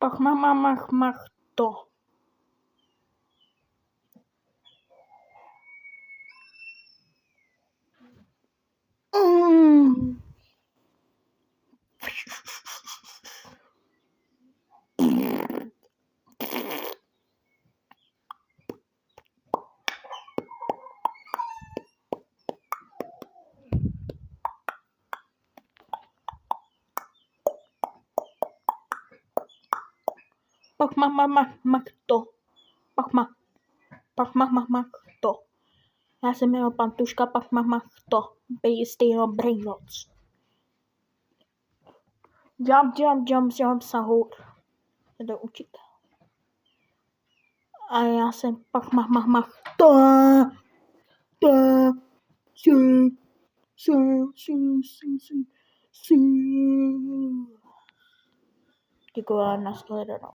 Pach mach to. Pach mach to. Pach mach to. Ja sam Pantuška, pach mach to. Stay on brain rots. Jump sahur. Ada učitelj. A ja sam pach mach to. Si. Digo, nas